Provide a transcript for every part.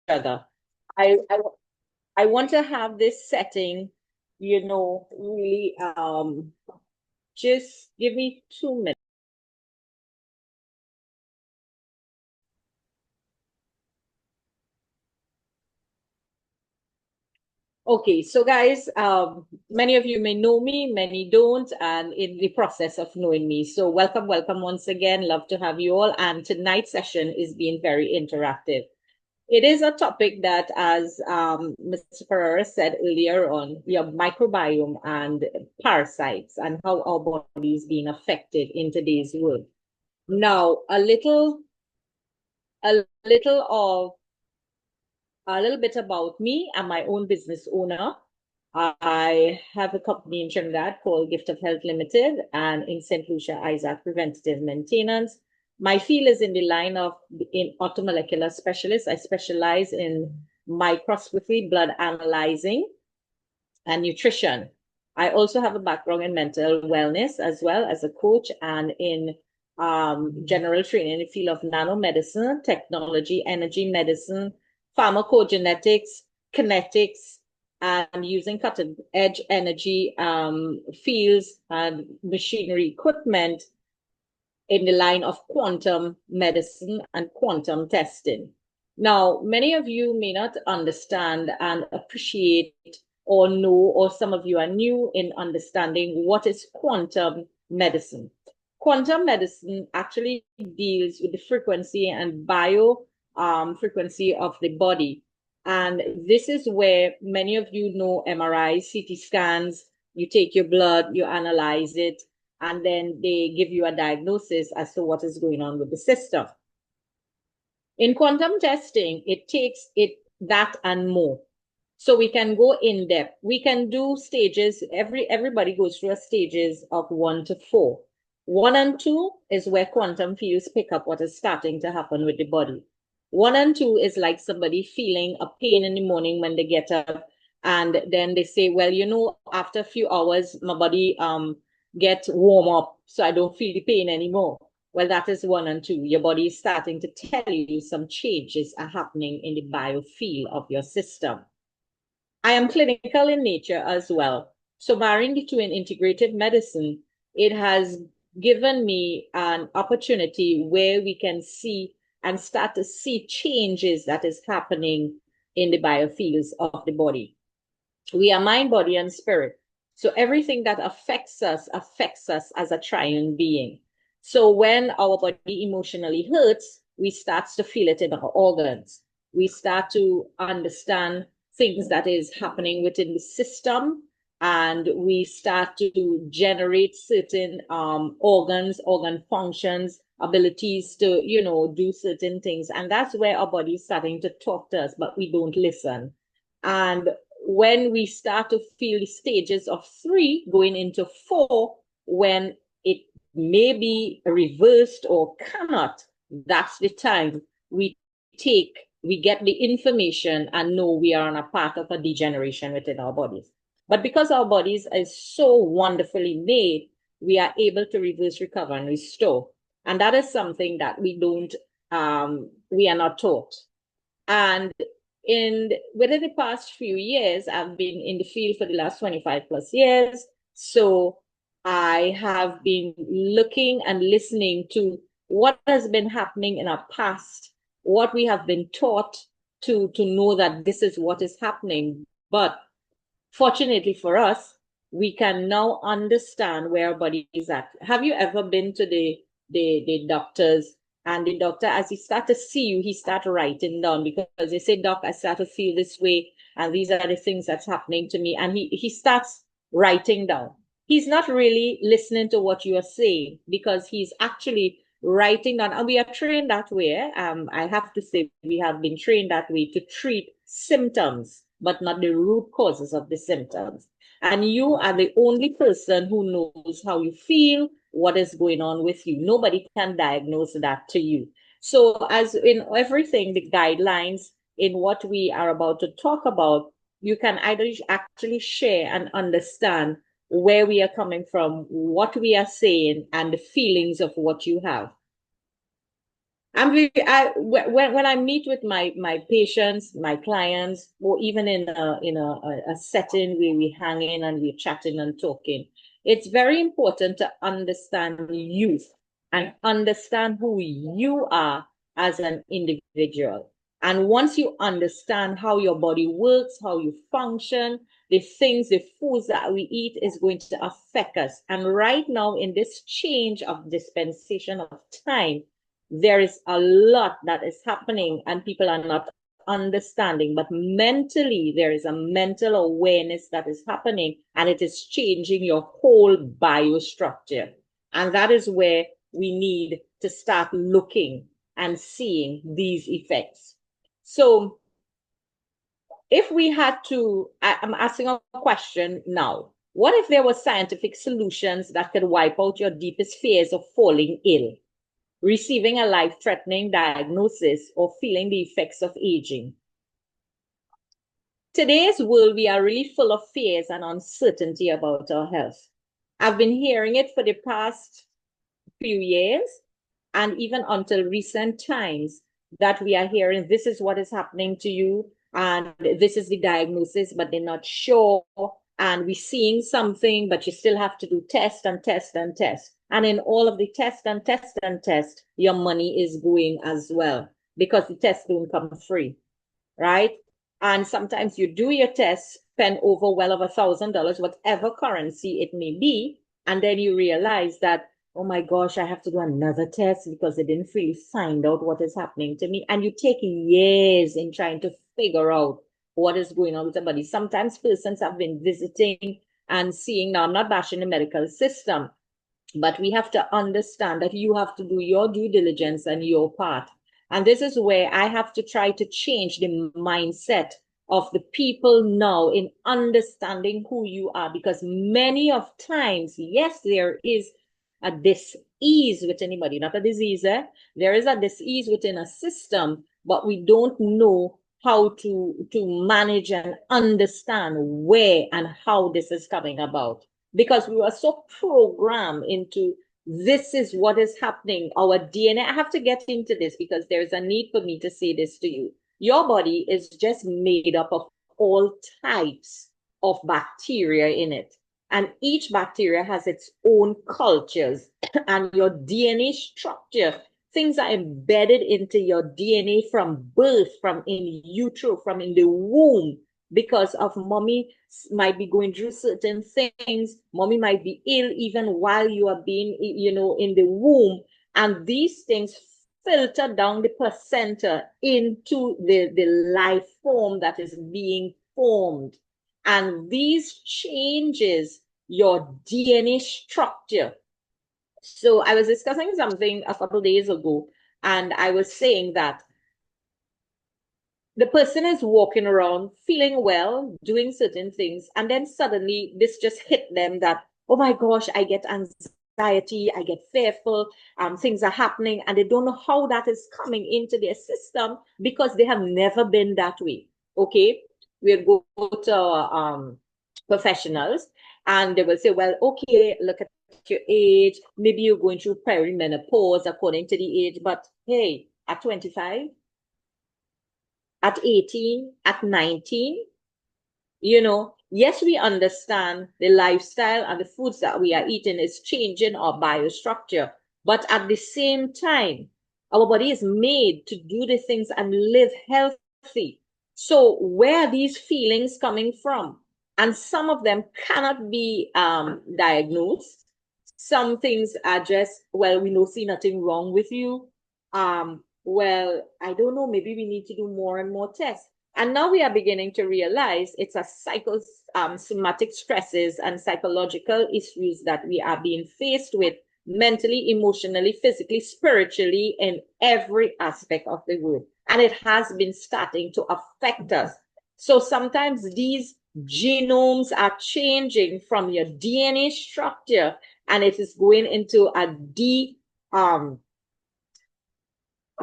other. I, I, I want to have this setting, really, just give me 2 minutes. Okay, so guys, many of you may know me, many don't, and in the process of knowing me. So welcome, welcome once again. Love to have you all. And tonight's session is being very interactive. It is a topic that, as Mr. Pereira said earlier on, your microbiome and parasites and how our body is being affected in today's world. Now, a little bit about me. I'm my own business owner. I have a company in Trinidad called Gift of Health Limited and in St. Lucia, Isaac Preventative Maintenance. My field is in the line of in automolecular specialist. I specialize in microscopy, blood analyzing, and nutrition. I also have a background in mental wellness as well as a coach and in general training in the field of nanomedicine, technology, energy medicine, pharmacogenetics, kinetics, and using cutting edge energy fields and machinery equipment in the line of quantum medicine and quantum testing. Now, many of you may not understand and appreciate or know, or some of you are new in understanding what is quantum medicine. Quantum medicine actually deals with the frequency and bio frequency of the body. And this is where many of you know MRIs, CT scans, you take your blood, you analyze it, and then they give you a diagnosis as to what is going on with the system. In quantum testing, it takes it that and more. So we can go in depth. We can do stages. Everybody goes through stages of 1 to 4. 1 and 2 is where quantum fields pick up what is starting to happen with the body. 1 and 2 is like somebody feeling a pain in the morning when they get up, and then they say, well, after a few hours, my body gets warm up, so I don't feel the pain anymore. Well, that is 1 and 2. Your body is starting to tell you some changes are happening in the biofield of your system. I am clinical in nature as well. So marrying the two in integrative medicine, it has given me an opportunity where we can see and start to see changes that is happening in the biofields of the body. We are mind, body, and spirit. So everything that affects us as a triune being. So when our body emotionally hurts, we start to feel it in our organs. We start to understand things that is happening within the system, and we start to generate certain organ functions, abilities to, do certain things. And that's where our body is starting to talk to us, but we don't listen. And when we start to feel the stages of 3 going into 4, when it may be reversed or cannot, that's the time we get the information and know we are on a path of a degeneration within our bodies. But because our bodies are so wonderfully made, we are able to reverse, recover, and restore. And that is something that we are not taught. And within the past few years, I've been in the field for the last 25 plus years. So I have been looking and listening to what has been happening in our past, what we have been taught to know that this is what is happening. But fortunately for us, we can now understand where our body is at. Have you ever been to the doctors, and the doctor, as he start to see you, he start writing down, because they say, doc, I start to feel this way, and these are the things that's happening to me. And he starts writing down. He's not really listening to what you are saying, because he's actually writing down. And we are trained that way. I have to say, we have been trained that way to treat symptoms, but not the root causes of the symptoms. And you are the only person who knows how you feel, what is going on with you. Nobody can diagnose that to you. So as in everything, the guidelines in what we are about to talk about, you can either actually share and understand where we are coming from, what we are saying, and the feelings of what you have. When I meet with my patients, my clients, or even in a setting where we hang in and we're chatting and talking, it's very important to understand you and understand who you are as an individual. And once you understand how your body works, how you function, the foods that we eat is going to affect us. And right now, in this change of dispensation of time, there is a lot that is happening and people are not understanding, but mentally there is a mental awareness that is happening and it is changing your whole biostructure. And that is where we need to start looking and seeing these effects. So if we had to, I'm asking a question now. What if there were scientific solutions that could wipe out your deepest fears of falling ill, receiving a life-threatening diagnosis, or feeling the effects of aging? Today's world, we are really full of fears and uncertainty about our health. I've been hearing it for the past few years, and even until recent times, that we are hearing this is what is happening to you, and this is the diagnosis, but they're not sure. And we're seeing something, but you still have to do test and test and test. And in all of the test and test and test, your money is going as well because the tests don't come free, right? And sometimes you do your test, spend over well over $1,000, whatever currency it may be, and then you realize that, oh my gosh, I have to do another test because they didn't really find out what is happening to me. And you take years in trying to figure out what is going on with the body. Sometimes persons have been visiting and seeing. Now, I'm not bashing the medical system, but we have to understand that you have to do your due diligence and your part. And this is where I have to try to change the mindset of the people now in understanding who you are, because many of times, yes, there is a dis-ease with anybody, not a disease. There is a dis-ease within a system, but we don't know how to manage and understand where and how this is coming about, because we were so programmed into this is what is happening. Our DNA, I have to get into this because there's a need for me to say this to you. Your body is just made up of all types of bacteria in it. And each bacteria has its own cultures and your DNA structure. Things are embedded into your DNA from birth, from in utero, from in the womb, because of mommy might be going through certain things. Mommy might be ill even while you are being, in the womb. And these things filter down the placenta into the life form that is being formed. And these changes your DNA structure. So I was discussing something a couple days ago, and I was saying that the person is walking around feeling well, doing certain things, and then suddenly this just hit them that, oh my gosh, I get anxiety, I get fearful, things are happening, and they don't know how that is coming into their system because they have never been that way. Okay, we'll go to professionals, and they will say, well, okay, look at your age, maybe you're going through perimenopause according to the age, but hey, at 25, at 18, at 19, yes, we understand the lifestyle and the foods that we are eating is changing our biostructure. But at the same time, our body is made to do the things and live healthy. So where are these feelings coming from? And some of them cannot be diagnosed. Some things are just, well, we don't see nothing wrong with you. Well, I don't know, maybe we need to do more and more tests. And now we are beginning to realize it's a psychosomatic stresses and psychological issues that we are being faced with mentally, emotionally, physically, spiritually, in every aspect of the world. And it has been starting to affect us. So sometimes these genomes are changing from your DNA structure, and it is going into a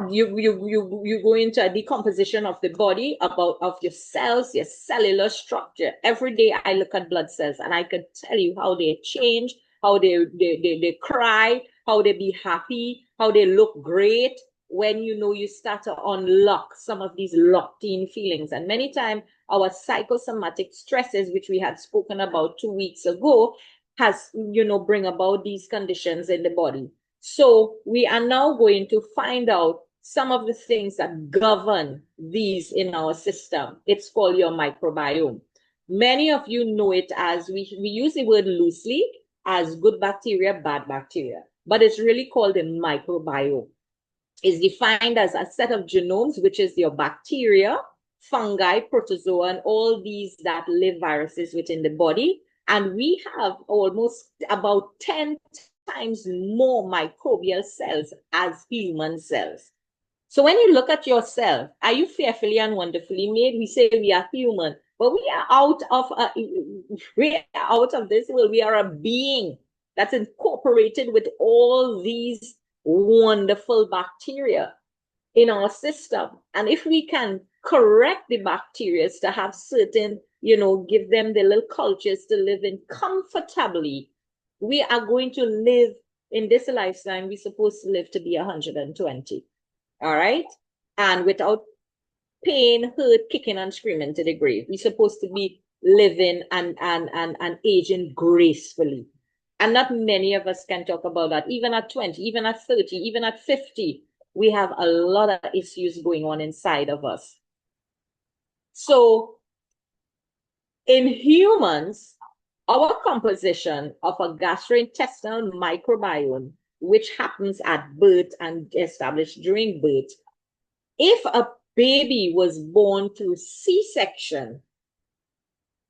you go into a decomposition of the body, about of your cells, your cellular structure. Every day I look at blood cells and I could tell you how they change, how they cry, how they be happy, how they look great. when you start to unlock some of these locked-in feelings. And many times our psychosomatic stresses, which we had spoken about 2 weeks ago, has, bring about these conditions in the body. So we are now going to find out some of the things that govern these in our system. It's called your microbiome. Many of you know it as, we use the word loosely as good bacteria, bad bacteria, but it's really called a microbiome. Is defined as a set of genomes, which is your bacteria, fungi, protozoa, and all these that live viruses within the body. And we have almost about 10 times more microbial cells as human cells. So when you look at yourself, are you fearfully and wonderfully made? We say we are human, but we are out of this world. We are a being that's incorporated with all these wonderful bacteria in our system. And if we can correct the bacteria to have certain, give them the little cultures to live in comfortably, we are going to live in this lifetime. We're supposed to live to be 120. All right. And without pain, hurt, kicking and screaming to the grave. We're supposed to be living and aging gracefully. And not many of us can talk about that. Even at 20, even at 30, even at 50, we have a lot of issues going on inside of us. So in humans, our composition of a gastrointestinal microbiome, which happens at birth and established during birth, if a baby was born through C-section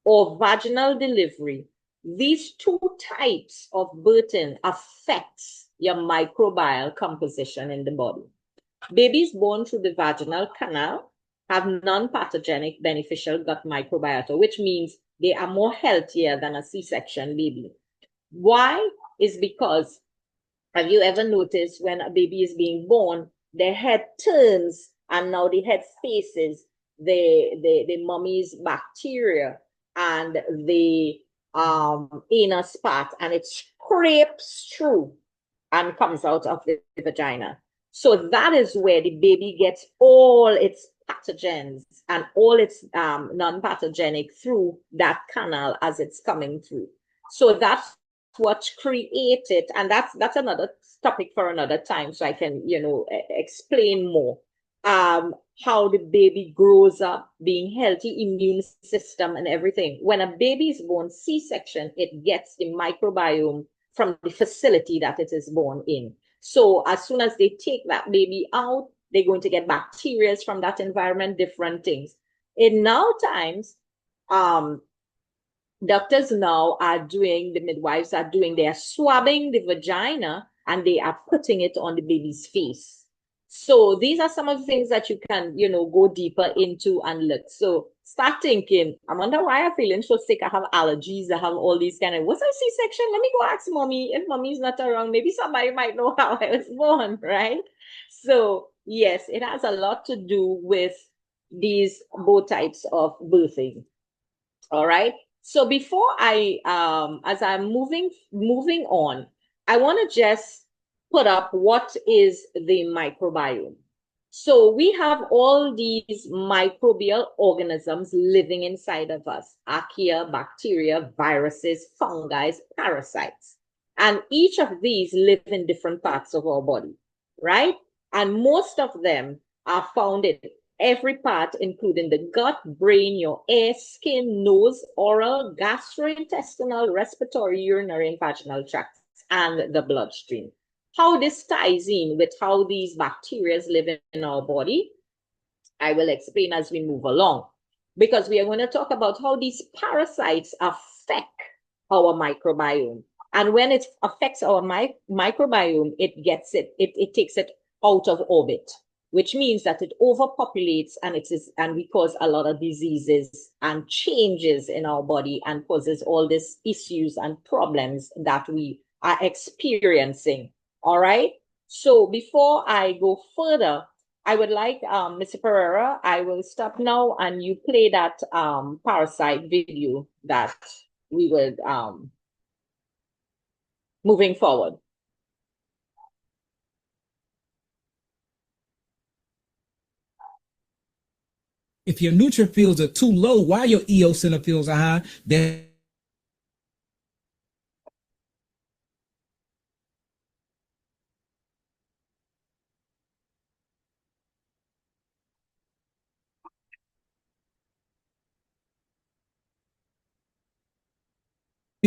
or vaginal delivery, these two types of birthing affects your microbial composition in the body. Babies born through the vaginal canal have non-pathogenic beneficial gut microbiota, which means they are more healthier than a C-section baby. Why? Is because, have you ever noticed when a baby is being born, their head turns and now the head faces the mommy's bacteria and the anus part, and it scrapes through and comes out of the vagina. So that is where the baby gets all its pathogens and all its non-pathogenic through that canal as it's coming through. So that's what created, and that's another topic for another time, so I can explain more how the baby grows up, being healthy, immune system and everything. When a baby is born C-section, it gets the microbiome from the facility that it is born in. So as soon as they take that baby out, they're going to get bacteria from that environment, different things. In now times, doctors now are doing, the midwives are doing, they are swabbing the vagina and they are putting it on the baby's face. So these are some of the things that you can, go deeper into and look. So start thinking, I wonder why I'm feeling so sick. I have allergies. I have all these kind of, what's a C-section? Let me go ask mommy. If mommy's not around, maybe somebody might know how I was born, right? So yes, it has a lot to do with these both types of birthing. All right. So before as I'm moving on, I want to just put up what is the microbiome. So we have all these microbial organisms living inside of us: archaea, bacteria, viruses, fungi, parasites. And each of these live in different parts of our body, right? And most of them are found in every part, including the gut, brain, your ear, skin, nose, oral, gastrointestinal, respiratory, urinary, and vaginal tracts, and the bloodstream. How this ties in with how these bacteria live in our body, I will explain as we move along, because we are going to talk about how these parasites affect our microbiome. And when it affects our microbiome, it takes it out of orbit, which means that it overpopulates and we cause a lot of diseases and changes in our body and causes all these issues and problems that we are experiencing. All right. So before I go further, I would like, Mr. Pereira, I will stop now and you play that parasite video that we would moving forward. If your neutrophils are too low while your eosinophils are high, then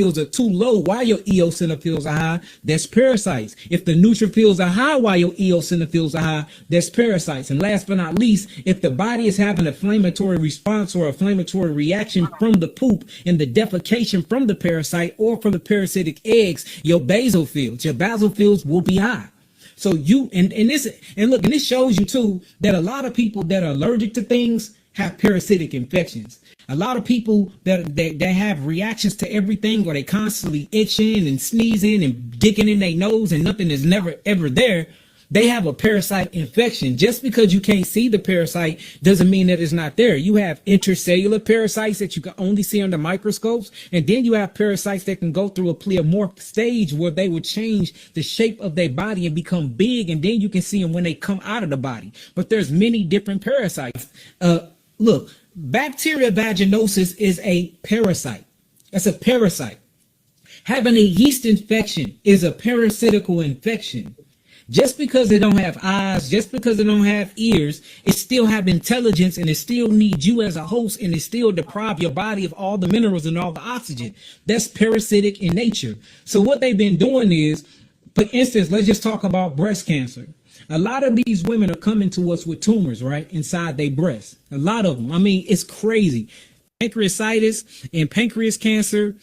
are too low while your eosinophils are high, that's parasites. If the neutrophils are high while your eosinophils are high, that's parasites. And last but not least, if the body is having an inflammatory response or inflammatory reaction from the poop and the defecation from the parasite or from the parasitic eggs, your basophils will be high. So this shows you too that a lot of people that are allergic to things have parasitic infections. A lot of people that have reactions to everything, or they constantly itching and sneezing and digging in their nose and nothing is never ever there, they have a parasite infection. Just because you can't see the parasite doesn't mean that it's not there. You have intracellular parasites that you can only see under microscopes, and then you have parasites that can go through a pleomorph stage where they would change the shape of their body and become big, and then you can see them when they come out of the body. But there's many different parasites. Look, bacteria vaginosis is a parasite. That's a parasite. Having a yeast infection is a parasitical infection. Just because they don't have eyes, just because they don't have ears, it still have intelligence, and it still needs you as a host, and it still deprive your body of all the minerals and all the oxygen. That's parasitic in nature. So what they've been doing is, for instance, let's just talk about breast cancer. A lot of these women are coming to us with tumors, right, inside their breasts. A lot of them. I mean, it's crazy. Pancreatitis and pancreas cancer,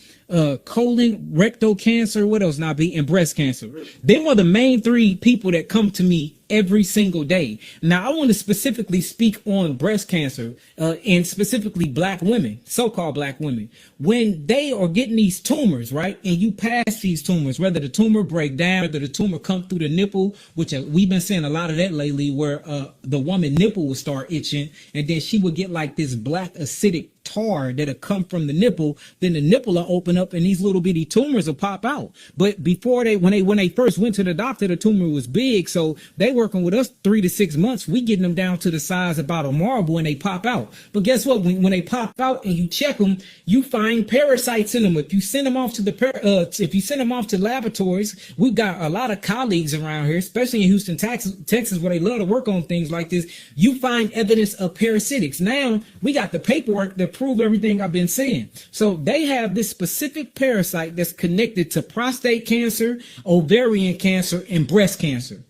colon, rectal cancer, what else not be, and breast cancer. Them are the main three people that come to me every single day. Now, I want to specifically speak on breast cancer, and specifically black women, so-called black women. When they are getting these tumors, right, and you pass these tumors, whether the tumor break down, whether the tumor come through the nipple, which we've been seeing a lot of that lately, where the woman nipple will start itching, and then she would get like this black acidic tar that'll come from the nipple, then the nipple will open up and these little bitty tumors will pop out. But before when they first went to the doctor, the tumor was big, so they working with us 3 to 6 months. We getting them down to the size about a marble and they pop out. But guess what? When they pop out and you check them, you find parasites in them. If you send them off to laboratories, we've got a lot of colleagues around here, especially in Houston, Texas, where they love to work on things like this. You find evidence of parasitics. Now we got the paperwork that prove everything I've been saying. So they have this specific parasite that's connected to prostate cancer, ovarian cancer, and breast cancer.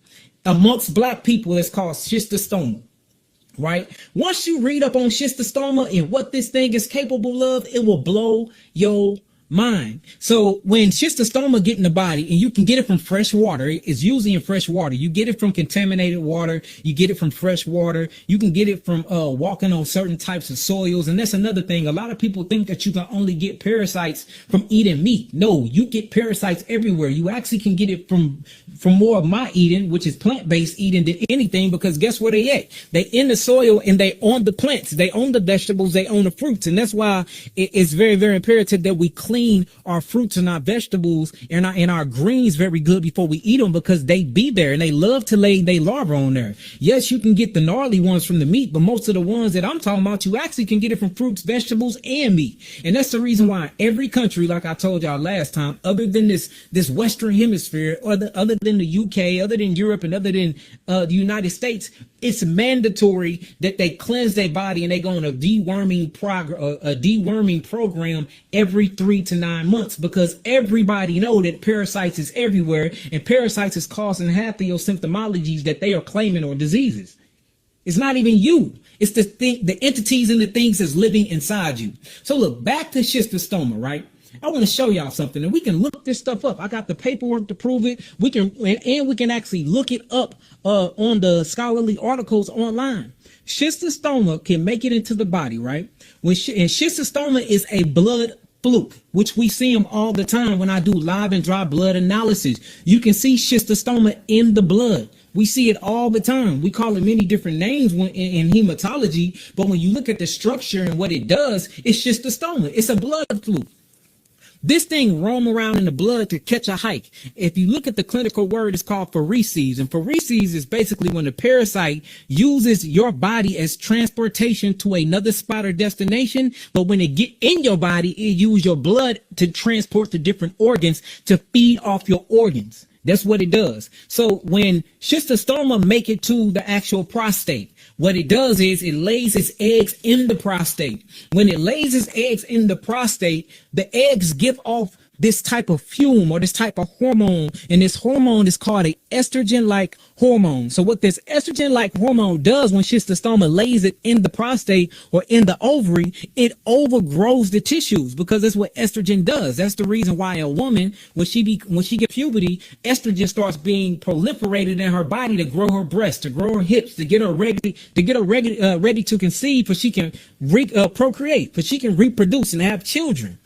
Amongst black people, it's called schistosoma. Right? Once you read up on schistosoma and what this thing is capable of, it will blow your mind. So when schistosoma get in the body, and you can get it from fresh water, it's usually in fresh water. You get it from contaminated water, you get it from fresh water, you can get it from walking on certain types of soils. And that's another thing. A lot of people think that you can only get parasites from eating meat. No, you get parasites everywhere. You actually can get it from more of my eating, which is plant-based eating, than anything, because guess where they at? They in the soil, and they own the plants, they own the vegetables, they own the fruits. And that's why it's very, very imperative that we clean our fruits and our vegetables and our greens very good before we eat them, because they be there and they love to lay their larvae on there. Yes, you can get the gnarly ones from the meat, but most of the ones that I'm talking about, you actually can get it from fruits, vegetables, and meat. And that's the reason why every country, like I told y'all last time, other than this Western hemisphere, or other than the UK, other than Europe, and other than the United States, it's mandatory that they cleanse their body, and they go on a deworming program every 3 to 9 months, because everybody know that parasites is everywhere, and parasites is causing half of your symptomologies that they are claiming or diseases. It's not even you. It's the entities and the things that's living inside you. So look, back to schistosoma, right? I want to show y'all something, and we can look this stuff up. I got the paperwork to prove it. We can actually look it up on the scholarly articles online. Schistosoma can make it into the body, right? And schistosoma is a blood fluke, which we see them all the time when I do live and dry blood analysis. You can see schistosoma in the blood. We see it all the time. We call it many different names in hematology, but when you look at the structure and what it does, it's schistosoma. It's a blood fluke. This thing roam around in the blood to catch a hike. If you look at the clinical word, it's called pheresis. And pheresis is basically when the parasite uses your body as transportation to another spot or destination. But when it get in your body, it uses your blood to transport to different organs to feed off your organs. That's what it does. So when schistosoma make it to the actual prostate, what it does is it lays its eggs in the prostate. When it lays its eggs in the prostate, the eggs give off this type of fume or this type of hormone, and this hormone is called a estrogen-like hormone. So what this estrogen-like hormone does when schistosoma lays it in the prostate or in the ovary, it overgrows the tissues, because that's what estrogen does. That's the reason why a woman, when she gets puberty, estrogen starts being proliferated in her body to grow her breasts, to grow her hips, to get her ready to conceive, so she can procreate, so she can reproduce and have children.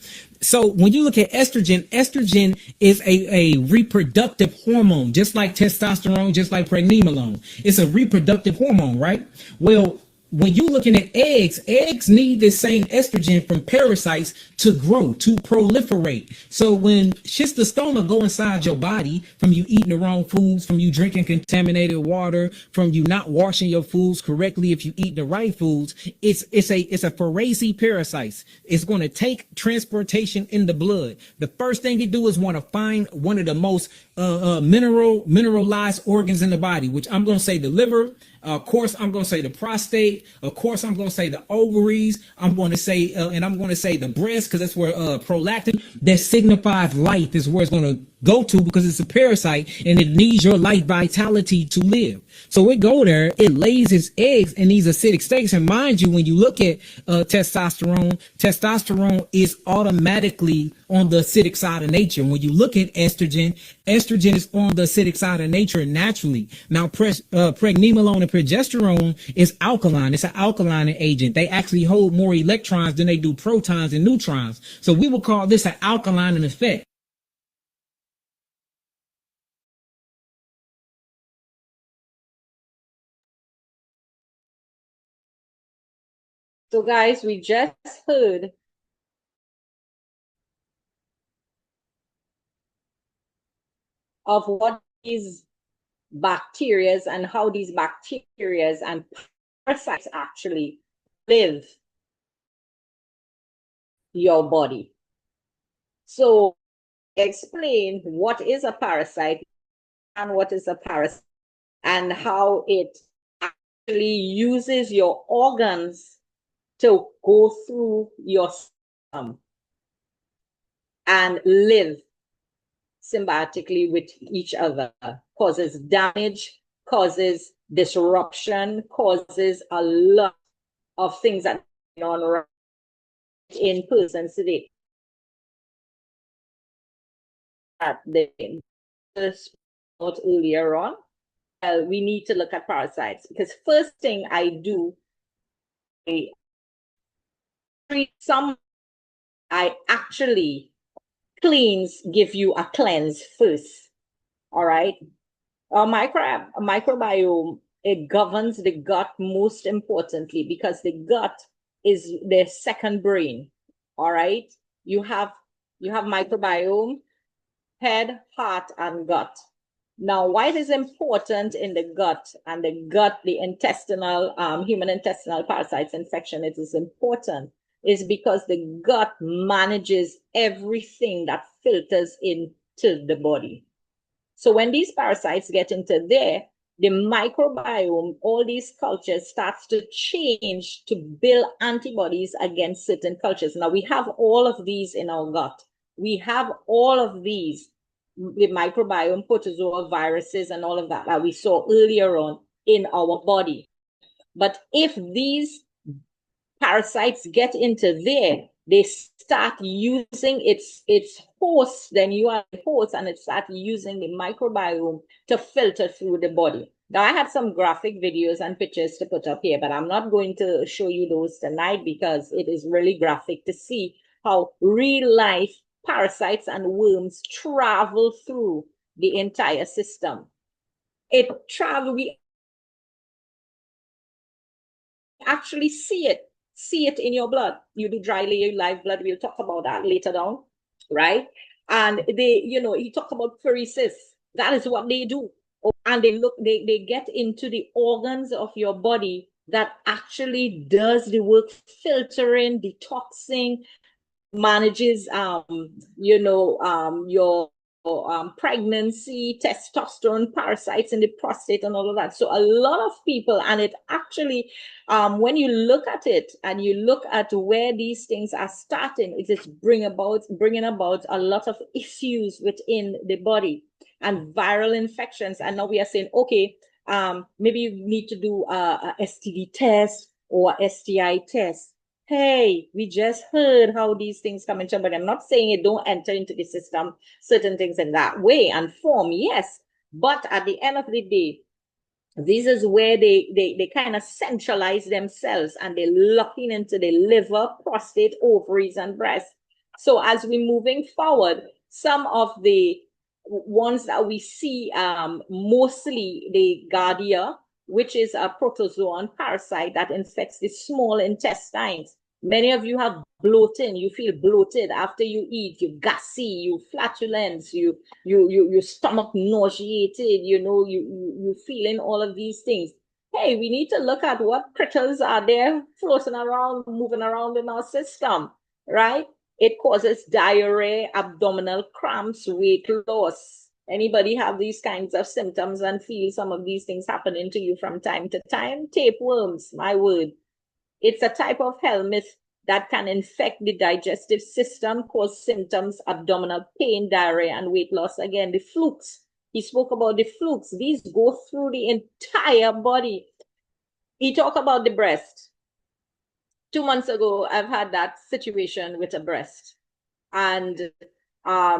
So when you look at estrogen, estrogen is a reproductive hormone, just like testosterone, just like pregnenolone. It's a reproductive hormone, right? Well, when you're looking at eggs, eggs need the same estrogen from parasites to grow, to proliferate. So when schistosoma go inside your body from you eating the wrong foods, from you drinking contaminated water, from you not washing your foods correctly, if you eat the right foods, it's a pheresi parasite. It's going to take transportation in the blood. The first thing it do is want to find one of the most mineralized organs in the body, which I'm going to say the liver. Of course, I'm going to say the prostate. Of course, I'm going to say the ovaries. I'm going to say the breast, because that's where prolactin that signifies life is where it's going to go to, because it's a parasite and it needs your life vitality to live. So it go there, it lays its eggs in these acidic states. And mind you, when you look at testosterone is automatically on the acidic side of nature. When you look at estrogen is on the acidic side of nature naturally. Now, pregnenolone and progesterone is alkaline. It's an alkaline agent. They actually hold more electrons than they do protons and neutrons. So we will call this an alkaline effect. So guys, we just heard of what these bacteria and how these bacteria and parasites actually live your body. So explain what is a parasite and what is a parasite and how it actually uses your organs to go through your system and live symbiotically with each other, causes damage, causes disruption, causes a lot of things that are going on in persons today. That they spoke earlier on, we need to look at parasites, because first thing I do, I treat some, I actually give you a cleanse first. All right. A microbiome, it governs the gut most importantly, because the gut is the second brain. All right. You have microbiome, head, heart, and gut. Now, why it is important in the gut and the intestinal, human intestinal parasites infection, it is important, is because the gut manages everything that filters into the body. So when these parasites get into there, the microbiome, all these cultures starts to change to build antibodies against certain cultures. Now we have all of these in our gut. We have all of these, the microbiome, protozoa, viruses, and all of that we saw earlier on in our body. But if these parasites get into there, they start using its host, then you are the host, and it starts using the microbiome to filter through the body. Now, I have some graphic videos and pictures to put up here, but I'm not going to show you those tonight because it is really graphic to see how real life parasites and worms travel through the entire system. We actually see it in your blood. You do dry layer live blood. We'll talk about that later down. right? And they, he talked about pheresis. That is what they do. And they get into the organs of your body that actually does the work, filtering, detoxing, manages your pregnancy, testosterone, parasites in the prostate, and all of that. So a lot of people, and it actually, when you look at it and you look at where these things are starting, it is bringing about a lot of issues within the body and viral infections. And now we are saying, okay, maybe you need to do a STD test or STI test. Hey, we just heard how these things come into, but I'm not saying it don't enter into the system, certain things in that way and form, yes. But at the end of the day, this is where they kind of centralize themselves, and they're locking into the liver, prostate, ovaries, and breast. So as we're moving forward, some of the ones that we see, mostly the Giardia, which is a protozoan parasite that infects the small intestines. Many of you have bloating. You feel bloated after you eat. You gassy. You flatulence. Your stomach nauseated. You feeling all of these things. Hey, we need to look at what critters are there floating around, moving around in our system, right? It causes diarrhea, abdominal cramps, weight loss. Anybody have these kinds of symptoms and feel some of these things happening to you from time to time? Tapeworms, my word. It's a type of helminth that can infect the digestive system, cause symptoms, abdominal pain, diarrhea, and weight loss. Again, the flukes. He spoke about the flukes. These go through the entire body. He talked about the breast. 2 months ago, I've had that situation with a breast. And a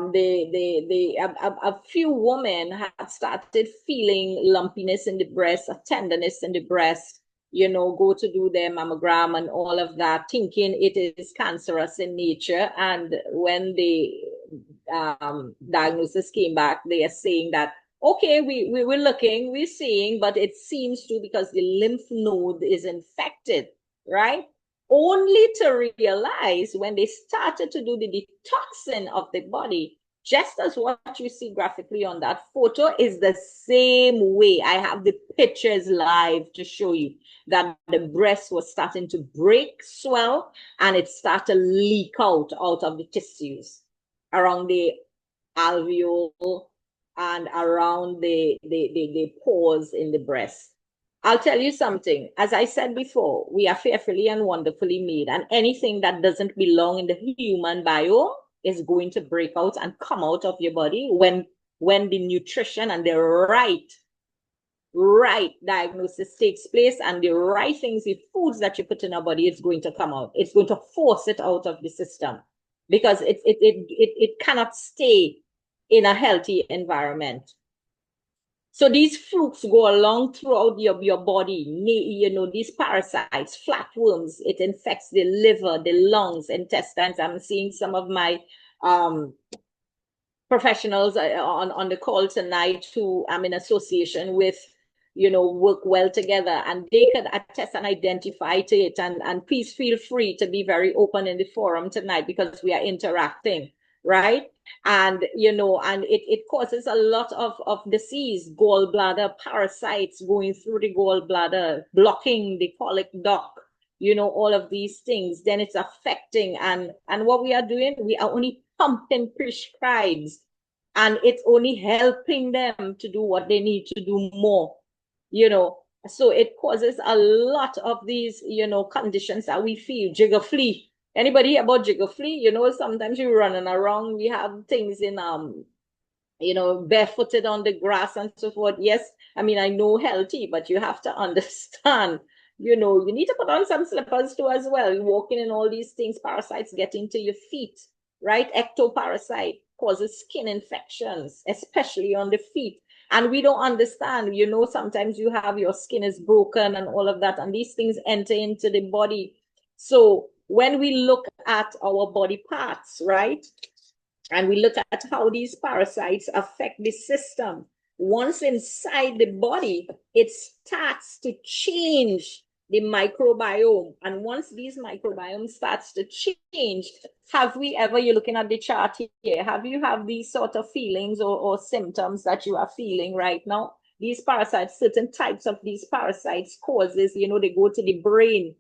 few women had started feeling lumpiness in the breast, a tenderness in the breast, go to do their mammogram and all of that, thinking it is cancerous in nature. And when the diagnosis came back, they are saying that, okay, we were looking, we're seeing, but it seems to, because the lymph node is infected, right? Only to realize when they started to do the detoxing of the body, just as what you see graphically on that photo is the same way. I have the pictures live to show you that the breast was starting to break, swell, and it started to leak out of the tissues around the alveole and around the pores in the breast. I'll tell you something. As I said before, we are fearfully and wonderfully made, and anything that doesn't belong in the human biome is going to break out and come out of your body when the nutrition and the right diagnosis takes place, and the right things, the foods that you put in our body, it's going to come out. It's going to force it out of the system because it cannot stay in a healthy environment. So these flukes go along throughout your body. These parasites, flatworms, it infects the liver, the lungs, intestines. I'm seeing some of my professionals on the call tonight who I'm in association with, work well together, and they could attest and identify to it. And please feel free to be very open in the forum tonight because we are interacting, right? And it causes a lot of disease, gallbladder parasites going through the gallbladder, blocking the colic duct, all of these things. Then it's affecting, and what we are doing, we are only pumping prescribes, and it's only helping them to do what they need to do more. So it causes a lot of these conditions that we feel. Jigger flea. Anybody hear about jigger flea? Sometimes you're running around, we have things in barefooted on the grass and so forth. Yes, I mean, I know healthy, but you have to understand, you need to put on some slippers too as well. You're walking in all these things, parasites get into your feet, right? Ectoparasite causes skin infections, especially on the feet. And we don't understand, sometimes you have your skin is broken and all of that, and these things enter into the body. So when we look at our body parts, right, and we look at how these parasites affect the system, once inside the body, it starts to change the microbiome. And once these microbiomes starts to change, have we ever, you're looking at the chart here, have you have these sort of feelings or symptoms that you are feeling right now? These parasites, certain types of these parasites causes, you know, they go to the brain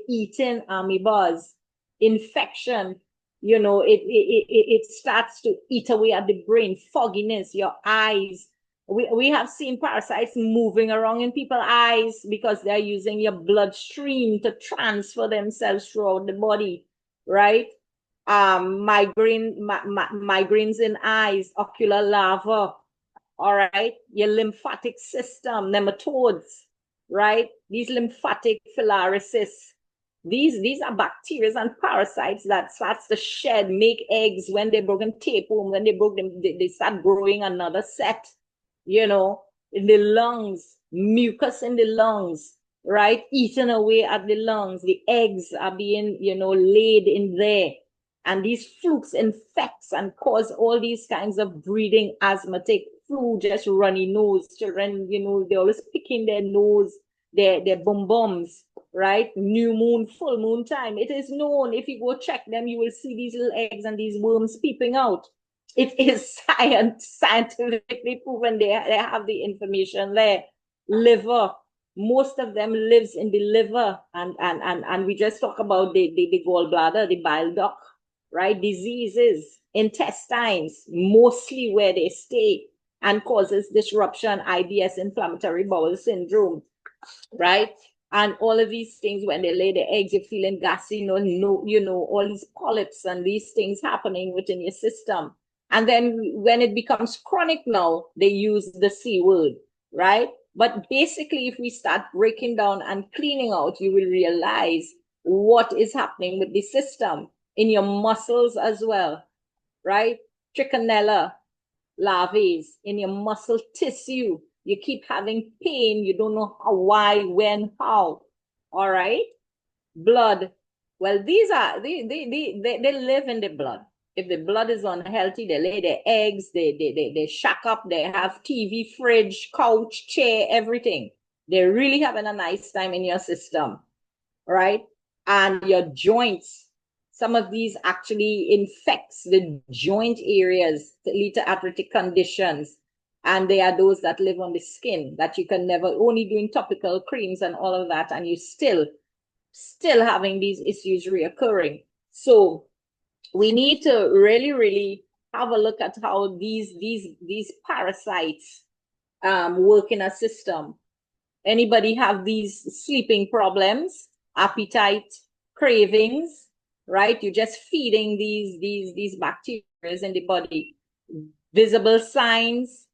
eating amoebas, infection, you know, it starts to eat away at the brain, fogginess, your eyes. We have seen parasites moving around in people's eyes because they're using your bloodstream to transfer themselves throughout the body, right? Migraines in eyes, ocular larvae, all right? Your lymphatic system, nematodes, right? These lymphatic filariasis. These are bacteria and parasites that starts to shed, make eggs when they broken tapeworm, when they broke them, they start growing another set, you know, in the lungs, mucus in the lungs, right? Eating away at the lungs. The eggs are being, you know, laid in there. And these flukes infects and cause all these kinds of breathing, asthmatic, flu, just runny nose. Children, you know, they always picking their nose, their bum bums, right? New moon, full moon time. It is known. If you go check them, you will see these little eggs and these worms peeping out. It is scientifically proven. They have the information there. Liver, most of them lives in the liver, and we just talk about the gallbladder, the bile duct, right? Diseases, intestines, mostly where they stay and causes disruption, IBS, inflammatory bowel syndrome, right? And all of these things, when they lay the eggs, you're feeling gassy, you know, all these polyps and these things happening within your system. And then when it becomes chronic now, they use the C word, right? But basically, if we start breaking down and cleaning out, you will realize what is happening with the system in your muscles as well, right? Trichinella larvae in your muscle tissue. You keep having pain. You don't know how, why, when, how. All right. Blood. Well, these are they live in the blood. If the blood is unhealthy, they lay their eggs, they shack up, they have TV, fridge, couch, chair, everything. They're really having a nice time in your system, right? And your joints, some of these actually infects the joint areas to lead to arthritic conditions. And they are those that live on the skin that you can never, only doing topical creams and all of that, and you still having these issues reoccurring. So we need to really have a look at how these parasites work in a system. Anybody have these sleeping problems, appetite, cravings, right? You're just feeding these bacteria in the body. Visible signs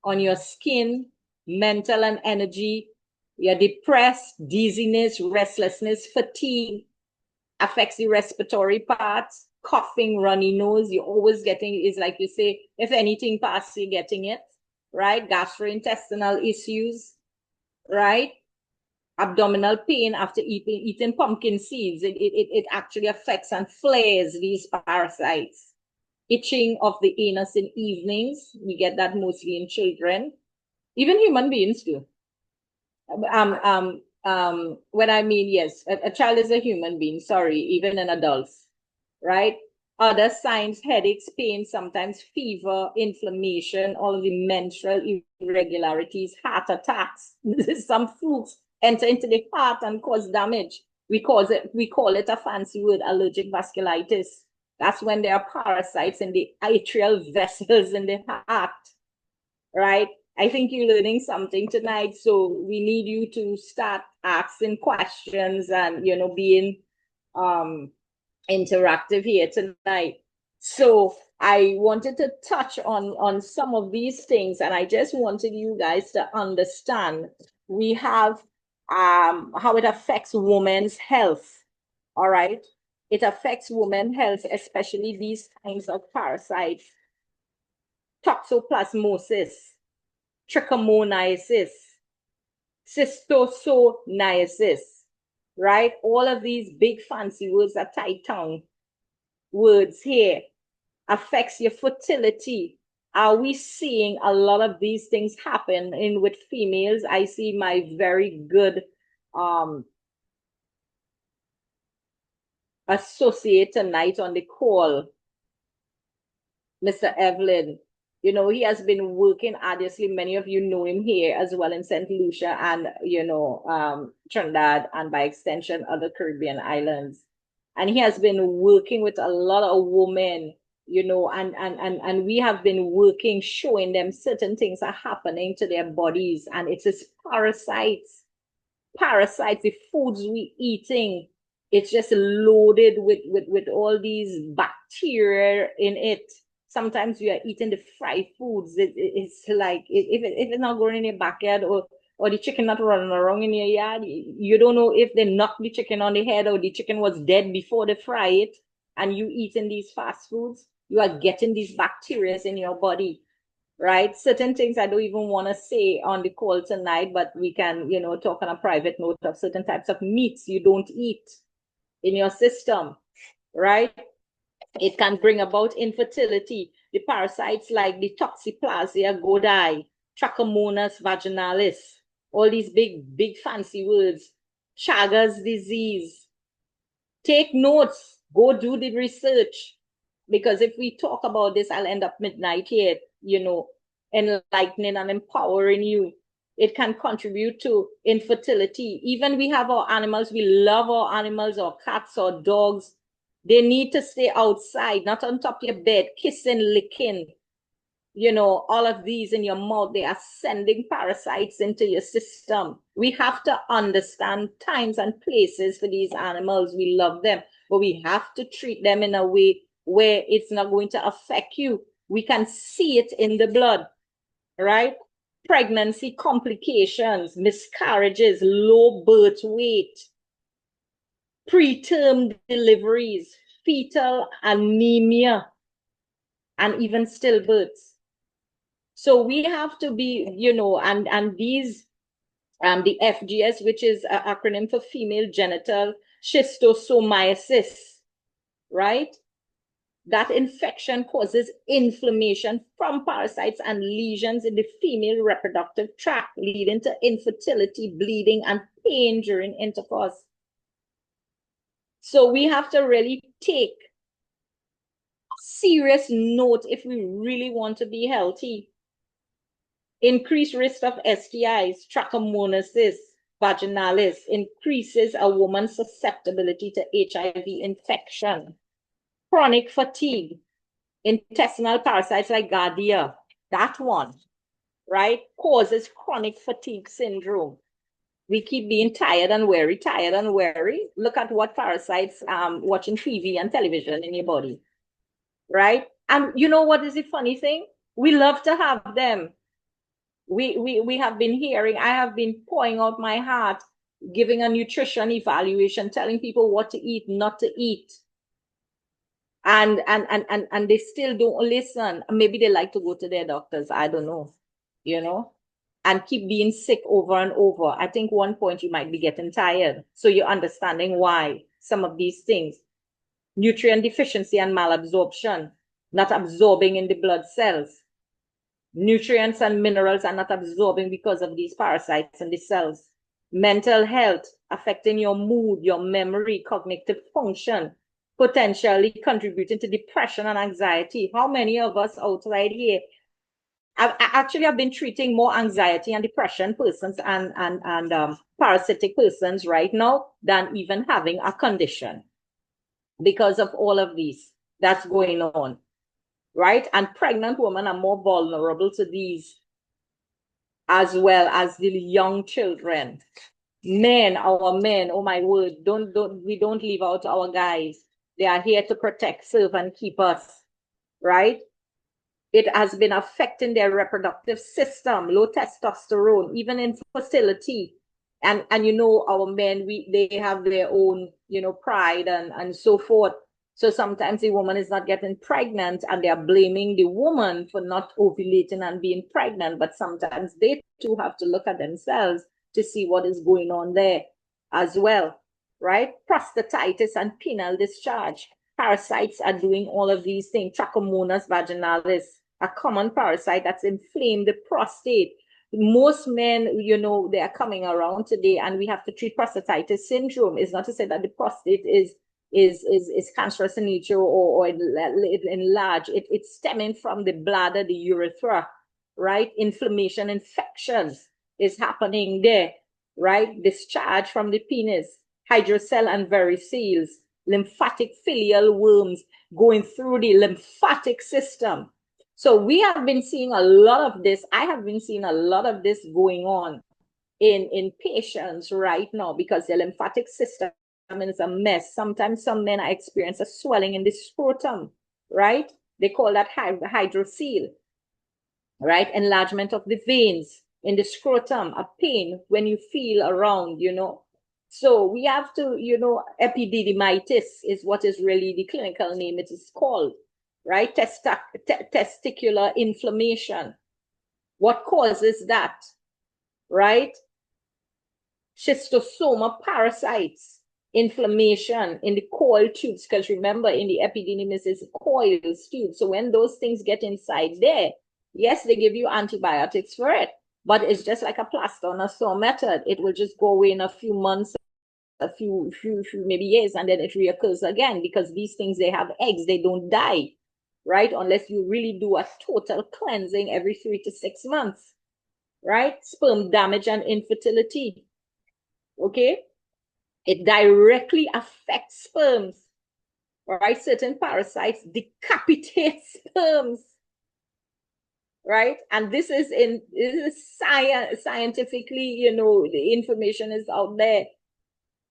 on your skin, mental and energy. You're depressed, dizziness, restlessness, fatigue, affects the respiratory parts, coughing, runny nose. You're always getting, is like you say, if anything passes, you're getting it, right? Gastrointestinal issues, right? Abdominal pain after eating pumpkin seeds. It actually affects and flares these parasites. Itching of the anus in evenings. We get that mostly in children. Even human beings do. When I mean, yes, a child is a human being, sorry, even an adult, right? Other signs, headaches, pain, sometimes fever, inflammation, all of the menstrual irregularities, heart attacks. Some flukes enter into the heart and cause damage. We call it a fancy word, allergic vasculitis. That's when there are parasites in the atrial vessels in the heart, right? I think you're learning something tonight, so we need you to start asking questions and, you know, being interactive here tonight. So I wanted to touch on some of these things, and I just wanted you guys to understand. We have how it affects women's health. All right, it affects women's health, especially these kinds of parasites: toxoplasmosis, trichomoniasis, schistosomniasis, right? All of these big fancy words are tight tongue words here. Affects your fertility. Are we seeing a lot of these things happen in with females? I see my very good associate tonight on the call, Mr. Evelyn. You know, he has been working arduously. Many of you know him here as well in St. Lucia and, Trinidad and by extension, other Caribbean islands. And he has been working with a lot of women, and we have been working, showing them certain things are happening to their bodies. And it's this parasites, the foods we eating, it's just loaded with all these bacteria in it. Sometimes we are eating the fried foods. It's like if it's not growing in your backyard, or the chicken not running around in your yard, you don't know if they knocked the chicken on the head or the chicken was dead before they fry it, and you eating these fast foods, you are getting these bacteria in your body, right? Certain things I don't even want to say on the call tonight, but we can, talk on a private note of certain types of meats you don't eat in your system, right? It can bring about infertility. The parasites like the Toxoplasma gondii, Trichomonas vaginalis, all these big fancy words, Chagas disease. Take notes, go do the research, because if we talk about this, I'll end up midnight here, enlightening and empowering you. It can contribute to infertility. Even we have our animals, we love our animals, or cats or dogs. They need to stay outside, not on top of your bed, kissing, licking, all of these in your mouth. They are sending parasites into your system. We have to understand times and places for these animals. We love them, but we have to treat them in a way where it's not going to affect you. We can see it in the blood, right? Pregnancy complications, miscarriages, low birth weight, preterm deliveries, fetal anemia, and even stillbirths. So we have to be, and these, the FGS, which is an acronym for female genital schistosomiasis, right? That infection causes inflammation from parasites and lesions in the female reproductive tract, leading to infertility, bleeding, and pain during intercourse. So we have to really take serious note if we really want to be healthy. Increased risk of STIs, trichomonasis vaginalis, increases a woman's susceptibility to HIV infection. Chronic fatigue, intestinal parasites like Giardia, that one, right, causes chronic fatigue syndrome. We keep being tired and weary. Look at what parasites watching TV and television in your body, right? And you know what is the funny thing? We love to have them. We have been hearing, I have been pouring out my heart, giving a nutrition evaluation, telling people what to eat, not to eat. And they still don't listen. Maybe they like to go to their doctors. I don't know, and keep being sick over and over. I think one point you might be getting tired. So you're understanding why some of these things. Nutrient deficiency and malabsorption, not absorbing in the blood cells. Nutrients and minerals are not absorbing because of these parasites in the cells. Mental health, affecting your mood, your memory, cognitive function, potentially contributing to depression and anxiety. How many of us outside here I've been treating more anxiety and depression persons and parasitic persons right now than even having a condition, because of all of these that's going on, right? And pregnant women are more vulnerable to these, as well as the young children. Our men, oh my word, we don't leave out our guys. They are here to protect, serve, and keep us, right? It has been affecting their reproductive system, low testosterone, even infertility. And our men, they have their own, pride and so forth. So sometimes the woman is not getting pregnant and they are blaming the woman for not ovulating and being pregnant. But sometimes they too have to look at themselves to see what is going on there as well, right? Prostatitis and penile discharge. Parasites are doing all of these things. Trichomonas vaginalis, a common parasite that's inflamed the prostate. Most men, they are coming around today, and we have to treat prostatitis syndrome. It's not to say that the prostate is is cancerous in nature or enlarged, it's stemming from the bladder, the urethra, right? Inflammation, infections is happening there, right? Discharge from the penis, hydrocele and variceles, lymphatic filial worms going through the lymphatic system. So we have been seeing a lot of this. I have been seeing a lot of this going on in patients right now because the lymphatic system is a mess. Sometimes some men experience a swelling in the scrotum, right? They call that hydrocele, right? Enlargement of the veins in the scrotum, a pain when you feel around, So we have to, epididymitis is what is really the clinical name it is called, right? Testicular inflammation. What causes that, right? Schistosoma parasites, inflammation in the coil tubes, because remember in the epididymis is coils tubes. So when those things get inside there, yes, they give you antibiotics for it, but it's just like a plaster on a sore method. It will just go away in a few months, a few maybe years, and then it reoccurs again because these things, they have eggs, they don't die, right? Unless you really do a total cleansing every 3 to 6 months, right? Sperm damage and infertility. Okay, it directly affects sperms, right? Certain parasites decapitate sperms, right? And this is scientifically, the information is out there,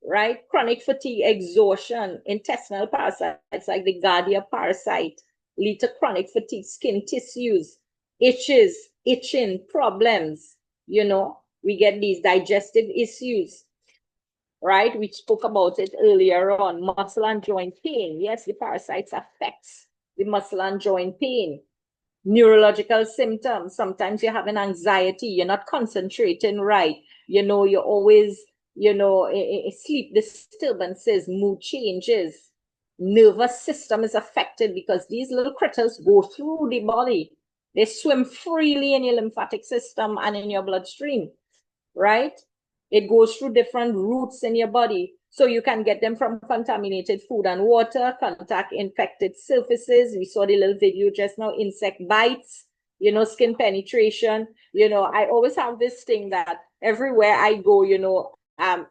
right? Chronic fatigue, exhaustion, intestinal parasites like the Giardia parasite lead to chronic fatigue, skin tissues, itching problems, we get these digestive issues, right? We spoke about it earlier on, muscle and joint pain. Yes, the parasites affects the muscle and joint pain. Neurological symptoms. Sometimes you're having anxiety, you're not concentrating right. You're always, sleep disturbances, mood changes. Nervous system is affected because these little critters go through the body. They swim freely in your lymphatic system and in your bloodstream, right? It goes through different routes in your body. So you can get them from contaminated food and water, contact infected surfaces. We saw the little video just now, insect bites, skin penetration. I always have this thing that everywhere I go,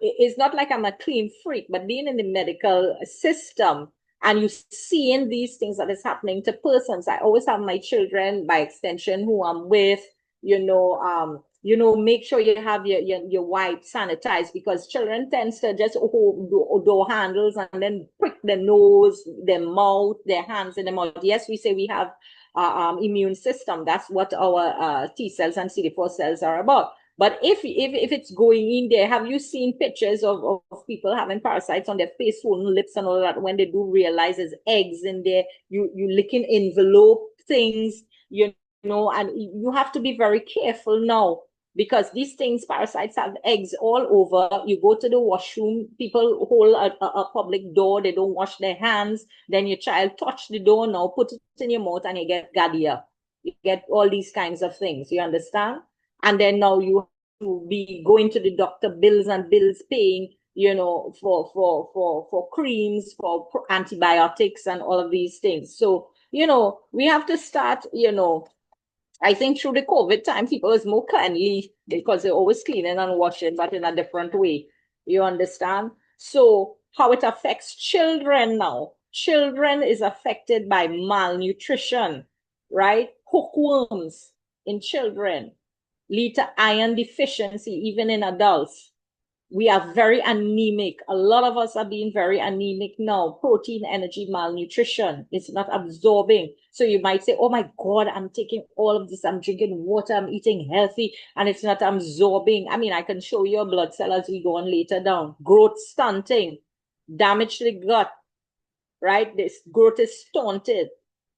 it's not like I'm a clean freak, but being in the medical system and you seeing these things that is happening to persons, I always have my children, by extension, who I'm with, make sure you have your wipes sanitized because children tends to just hold door handles and then prick their nose, their mouth, their hands in the mouth. Yes, we say we have immune system. That's what our T cells and CD4 cells are about. But if it's going in there, have you seen pictures of people having parasites on their face, swollen lips and all that? When they do realize there's eggs in there, you licking envelope things, and you have to be very careful now because these things, parasites have eggs all over. You go to the washroom, people hold a public door, they don't wash their hands, then your child touch the door now, put it in your mouth and you get Giardia. You get all these kinds of things, you understand? And then now you have to be going to the doctor, bills and bills, paying, for creams, for antibiotics and all of these things. So, we have to start, I think through the COVID time, people is more cleanly because they're always cleaning and washing, but in a different way. You understand? So how it affects children now. Children is affected by malnutrition, right? Hookworms in children lead to iron deficiency, even in adults. We are very anemic. A lot of us are being very anemic now. Protein, energy, malnutrition. It's not absorbing. So you might say, oh my God, I'm taking all of this. I'm drinking water. I'm eating healthy and it's not absorbing. I mean, I can show you a blood cell as we go on later down. Growth stunting, damage to the gut, right? This growth is stunted.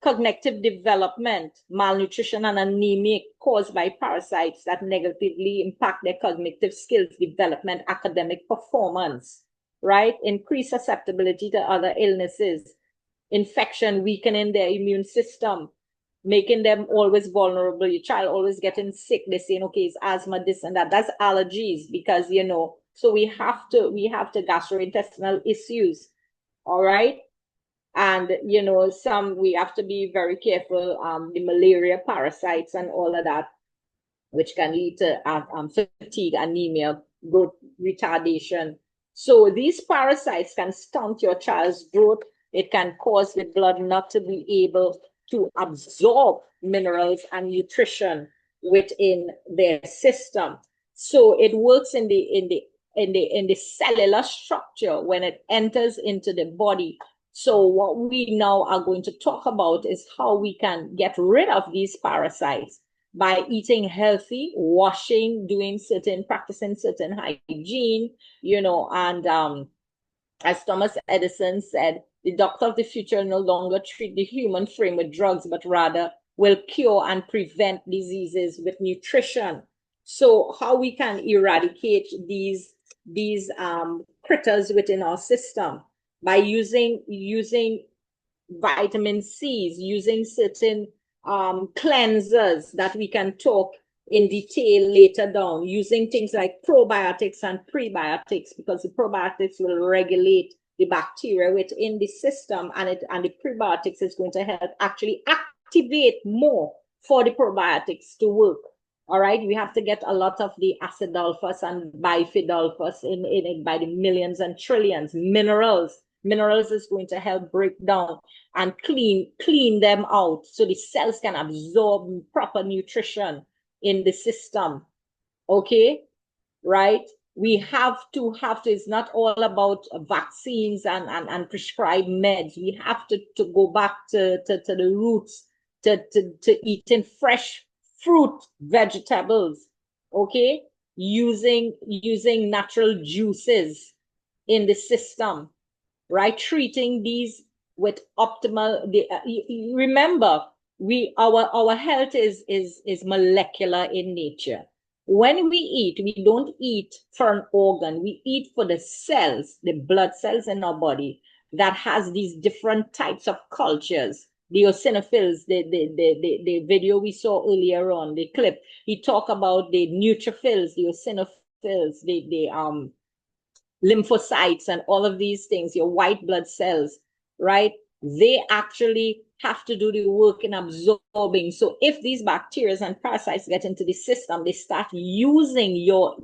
Cognitive development, malnutrition and anemia caused by parasites that negatively impact their cognitive skills development, academic performance, right? Increased susceptibility to other illnesses, infection, weakening their immune system, making them always vulnerable. Your child always getting sick. They're saying, okay, it's asthma, this and that. That's allergies because, so we have to gastrointestinal issues, All right. And we have to be very careful, the malaria parasites and all of that, which can lead to fatigue, anemia, growth retardation. So these parasites can stunt your child's growth. It can cause the blood not to be able to absorb minerals and nutrition within their system. So it works in the cellular structure when it enters into the body. So what we now are going to talk about is how we can get rid of these parasites by eating healthy, washing, practicing certain hygiene, and as Thomas Edison said, the doctor of the future will no longer treat the human frame with drugs, but rather will cure and prevent diseases with nutrition. So how we can eradicate these critters within our system by using vitamin C's, using certain cleansers that we can talk in detail later down, using things like probiotics and prebiotics, because the probiotics will regulate the bacteria within the system, and the prebiotics is going to help actually activate more for the probiotics to work. All right, we have to get a lot of the acidophos and bifidophos in it by the millions and trillions. Minerals is going to help break down and clean them out so the cells can absorb proper nutrition in the system. Okay, right? We have to it's not all about vaccines and prescribed meds. We have to go back to the roots, to eating fresh fruit, vegetables, okay? Using natural juices in the system, right? Treating these with optimal. Remember, our health is molecular in nature. When we eat, we don't eat for an organ. We eat for the cells, the blood cells in our body that has these different types of cultures. The eosinophils, the video we saw earlier on, the clip, he talked about the neutrophils, the eosinophils, the lymphocytes and all of these things, your white blood cells, right? They actually have to do the work in absorbing. So if these bacteria and parasites get into the system, they start using your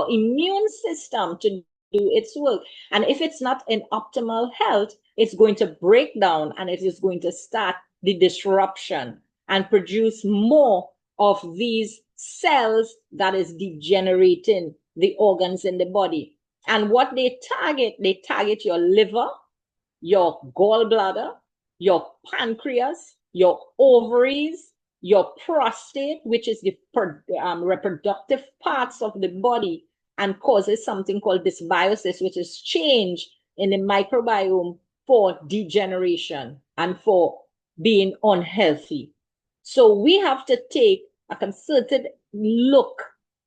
immune system to do its work. And if it's not in optimal health, it's going to break down and it is going to start the disruption and produce more of these cells that is degenerating the organs in the body. And what they target your liver, your gallbladder, your pancreas, your ovaries, your prostate, which is the reproductive parts of the body, and causes something called dysbiosis, which is change in the microbiome for degeneration and for being unhealthy. So we have to take a concerted look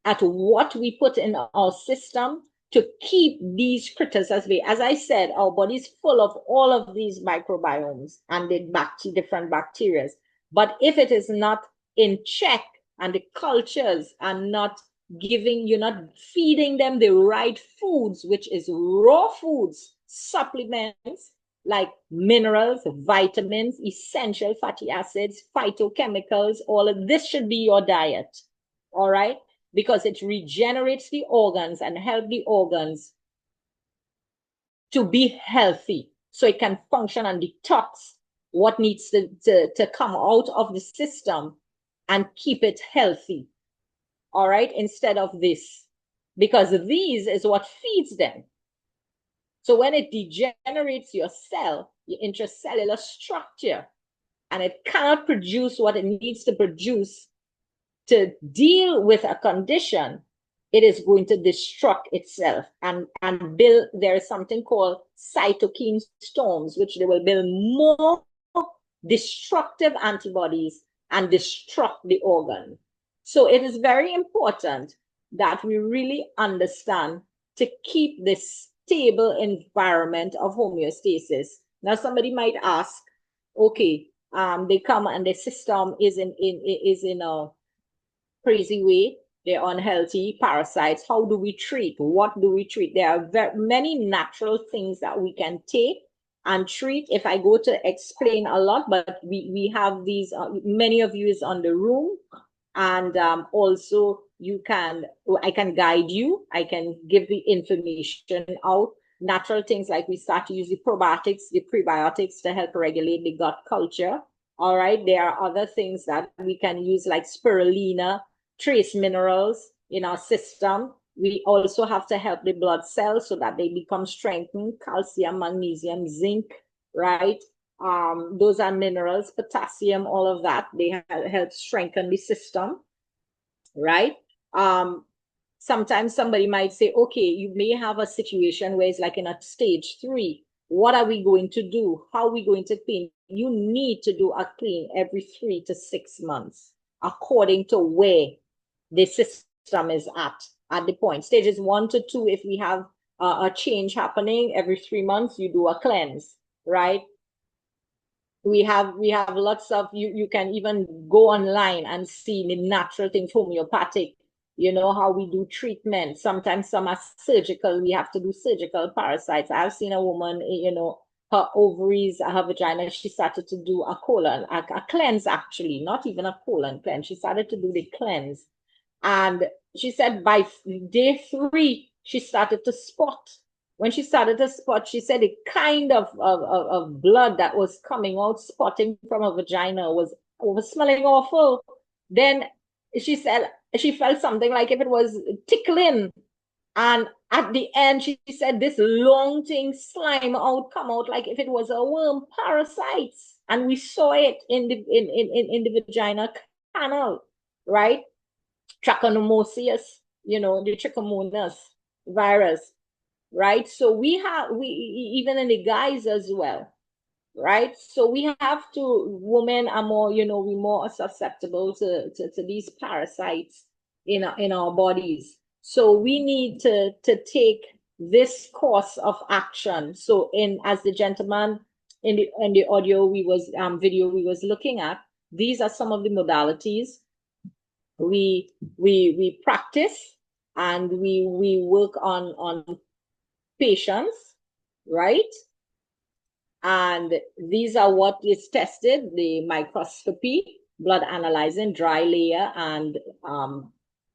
at what we put in our system to keep these critters as way. As I said, our body is full of all of these microbiomes and the different bacteria. But if it is not in check and the cultures are not you're not feeding them the right foods, which is raw foods, supplements, like minerals, vitamins, essential fatty acids, phytochemicals, all of this should be your diet. All right? Because it regenerates the organs and help the organs to be healthy so it can function and detox what needs to come out of the system and keep it healthy. All right? Instead of this, because these is what feeds them. So when it degenerates your cell, your intracellular structure, and it cannot produce what it needs to produce to deal with a condition, it is going to destruct itself and build. There is something called cytokine storms, which they will build more destructive antibodies and destruct the organ. So it is very important that we really understand to keep this stable environment of homeostasis. Now, somebody might ask, okay, they come and the system is in a crazy way. They're unhealthy parasites. How do we treat? What do we treat? There are many natural things that we can take and treat. If I go to explain a lot, but we have these, many of you is on the room, and also I can guide you. I can give the information out. Natural things like we start to use the probiotics, the prebiotics to help regulate the gut culture. All right. There are other things that we can use like spirulina, trace minerals in our system. We also have to help the blood cells so that they become strengthened, calcium, magnesium, zinc, right? Those are minerals, potassium, all of that. They help strengthen the system, right? Sometimes somebody might say, okay, you may have a situation where it's like in a stage 3. What are we going to do? How are we going to clean? You need to do a clean every 3 to 6 months, according to where the system is at the point. Stages 1 to 2, if we have a change happening every 3 months, you do a cleanse, right? We have lots of, you can even go online and see the natural things, homeopathic, how we do treatment. Sometimes some are surgical. We have to do surgical parasites. I've seen a woman, her ovaries, her vagina, she started to do a cleanse, actually, not even a colon cleanse. She started to do the cleanse. And she said by day 3, she started to spot. When she started to spot, she said the kind of blood that was coming out, spotting from her vagina was smelling awful. Then she said she felt something like if it was tickling. And at the end, she said this long thing come out like if it was a worm, parasites. And we saw it in the vagina canal, right? Trichomoniasis, the trichomonas virus, right? So we even in the guys as well, right? So we have to, women are more, we're more susceptible to these parasites in our bodies. So we need to take this course of action. So as the gentleman in the audio video we was looking at, these are some of the modalities we practice, and we work on patients, right? And these are what is tested: the microscopy, blood analyzing, dry layer, and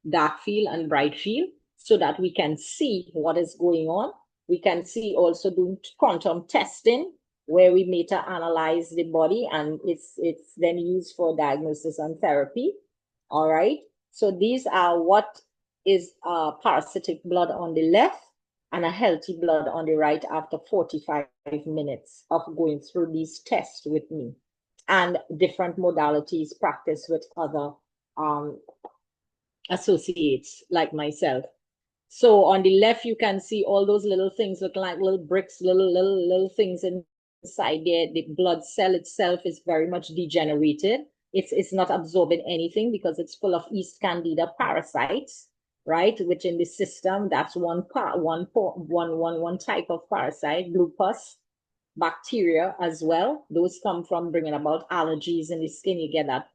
dark field and bright field, so that we can see what is going on. We can see also doing quantum testing, where we meta analyze the body, and it's then used for diagnosis and therapy. All right. So these are what is parasitic blood on the left and a healthy blood on the right after 45 minutes of going through these tests with me, and different modalities practiced with other associates like myself. So on the left, you can see all those little things look like little bricks, little things inside there. The blood cell itself is very much degenerated. It's not absorbing anything because it's full of East Candida parasites, right? Which in the system, that's one type of parasite. Lupus bacteria as well. Those come from bringing about allergies in the skin. You get that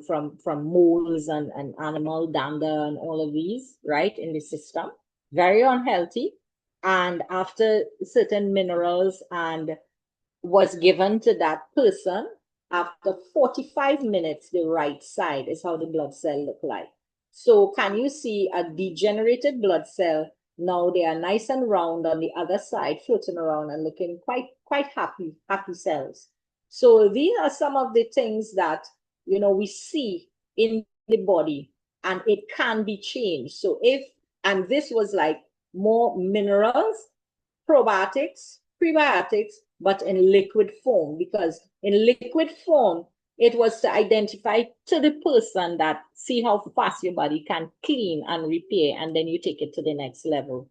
from moles and animal dander and all of these, right, in the system. Very unhealthy. And after certain minerals and was given to that person, after 45 minutes, the right side is how the blood cell look like. So can you see a degenerated blood cell? Now they are nice and round on the other side, floating around and looking quite happy cells. So these are some of the things that, we see in the body, and it can be changed. So and this was like more minerals, probiotics, prebiotics, but in liquid form, because in liquid form, it was to identify to the person that see how fast your body can clean and repair, and then you take it to the next level,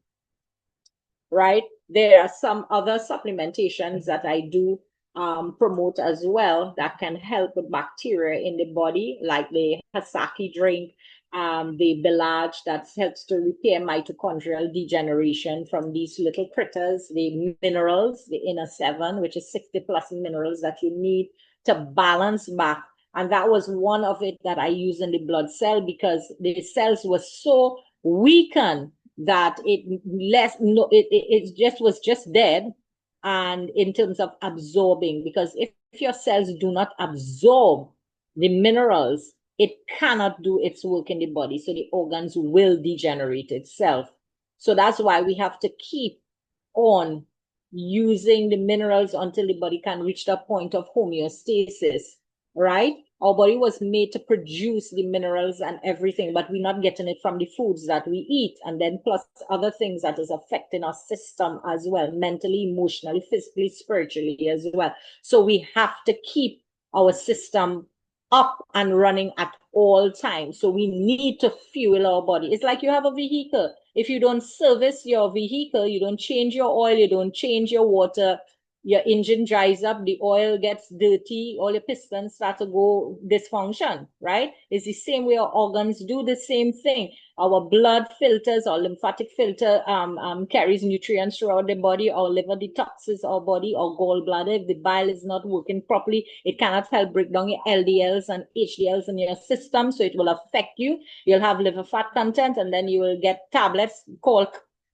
right? There are some other supplementations that I do promote as well that can help with bacteria in the body, like the Hasaki drink, the Belage that helps to repair mitochondrial degeneration from these little critters, the minerals, the inner 7, which is 60 plus minerals that you need to balance back And that was one of it that I used in the blood cell because the cells were so weakened that it just was just dead. And in terms of absorbing, because if your cells do not absorb the minerals, it cannot do its work in the body. So the organs will degenerate itself. So that's why we have to keep on using the minerals until the body can reach that point of homeostasis, right? Our body was made to produce the minerals and everything, but we're not getting it from the foods that we eat. And then plus other things that is affecting our system as well, mentally, emotionally, physically, spiritually as well. So we have to keep our system up and running at all times. So we need to fuel our body. It's like you have a vehicle. If you don't service your vehicle, you don't change your oil, you don't change your water, your engine dries up, the oil gets dirty, all your pistons start to go dysfunction, right? It's the same way our organs do the same thing. Our blood filters, our lymphatic filter carries nutrients throughout the body. Our liver detoxes our body. Our gallbladder, if the bile is not working properly, it cannot help break down your LDLs and HDLs in your system, so it will affect you. You'll have liver fat content, and then you will get tablets called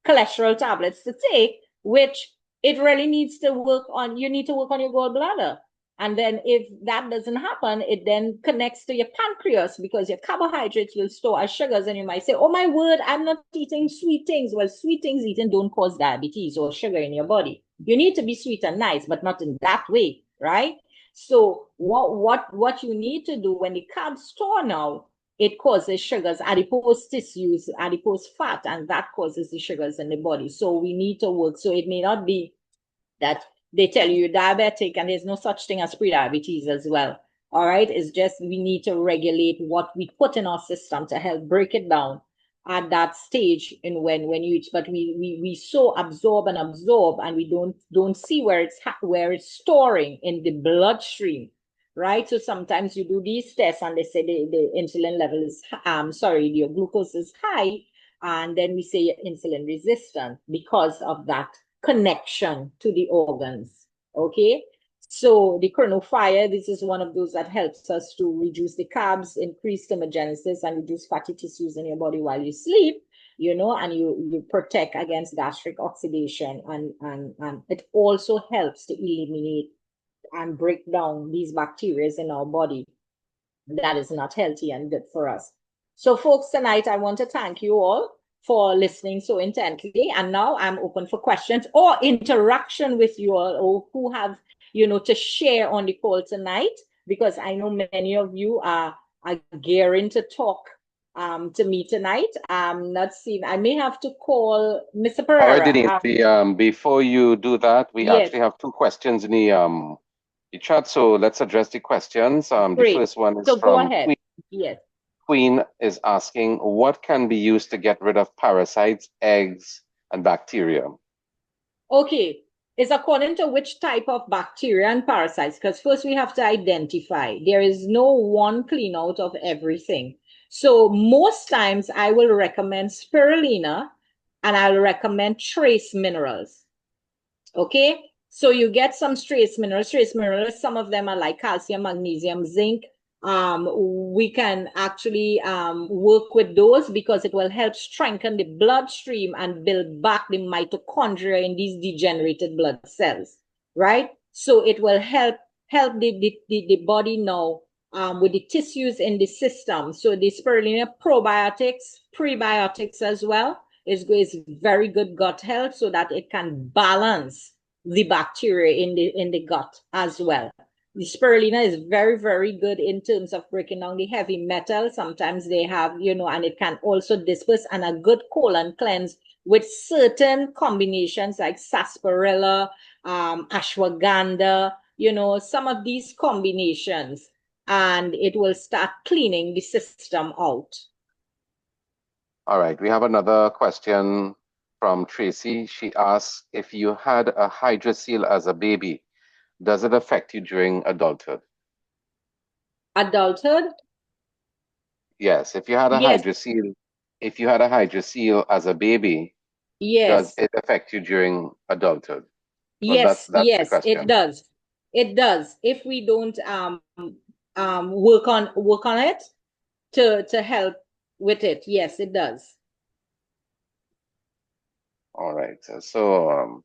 cholesterol tablets to take, which it really needs to work on. You need to work on your gallbladder. And then if that doesn't happen, it then connects to your pancreas because your carbohydrates will store as sugars. And you might say, oh my word, I'm not eating sweet things. Well, sweet things eaten don't cause diabetes or sugar in your body. You need to be sweet and nice, but not in that way, right? So what you need to do when the carbs store now, it causes sugars, adipose tissues, adipose fat, and that causes the sugars in the body. So we need to work. So it may not be that they tell you you're diabetic and there's no such thing as prediabetes as well. All right. It's just we need to regulate what we put in our system to help break it down at that stage in when you eat. But we so absorb and we don't see where it's storing in the bloodstream. Right. So sometimes you do these tests and they say the insulin level is your glucose is high. And then we say you're insulin resistant because of that connection to the organs. Okay. So the chronofire, this is one of those that helps us to reduce the carbs, increase thermogenesis, and reduce fatty tissues in your body while you sleep, and you protect against gastric oxidation. And it also helps to eliminate and break down these bacteria in our body that is not healthy and good for us. So, folks, tonight I want to thank you all for listening so intently. And now I'm open for questions or interaction with you all, or who have, to share on the call tonight, because I know many of you are gearing to talk to me tonight. I'm not seeing, I may have to call Mr. All right, Pereira. Denise, before you do that, we Yes, actually have two questions in the chat, so let's address the questions. The great. first one is So go from ahead. Queen. Yes. Queen is asking, what can be used to get rid of parasites, eggs, and bacteria? Okay, it's according to which type of bacteria and parasites, because first we have to identify. There is no one clean out of everything. So most times I will recommend spirulina and I'll recommend trace minerals. Okay, so you get some trace minerals. Trace minerals, some of them are like calcium, magnesium, zinc. We can actually work with those because it will help strengthen the bloodstream and build back the mitochondria in these degenerated blood cells, right? So it will help the body now with the tissues in the system. So the spirulina probiotics, prebiotics as well is very good gut health so that it can balance the bacteria in the gut as well. The spirulina is very, very good in terms of breaking down the heavy metal. Sometimes they have, and it can also disperse, and a good colon cleanse with certain combinations like sarsaparilla, ashwagandha, some of these combinations, and it will start cleaning the system out. All right, we have another question from Tracy. She asks, if you had a hydrocele as a baby, does it affect you during adulthood? Adulthood? Yes, if you had a Yes. hydrocele as a baby, does Yes. it affect you during adulthood? Well, Yes, that's the yes, it question. does. It does. If we don't work on it to help with it. Yes, it does. All right. So,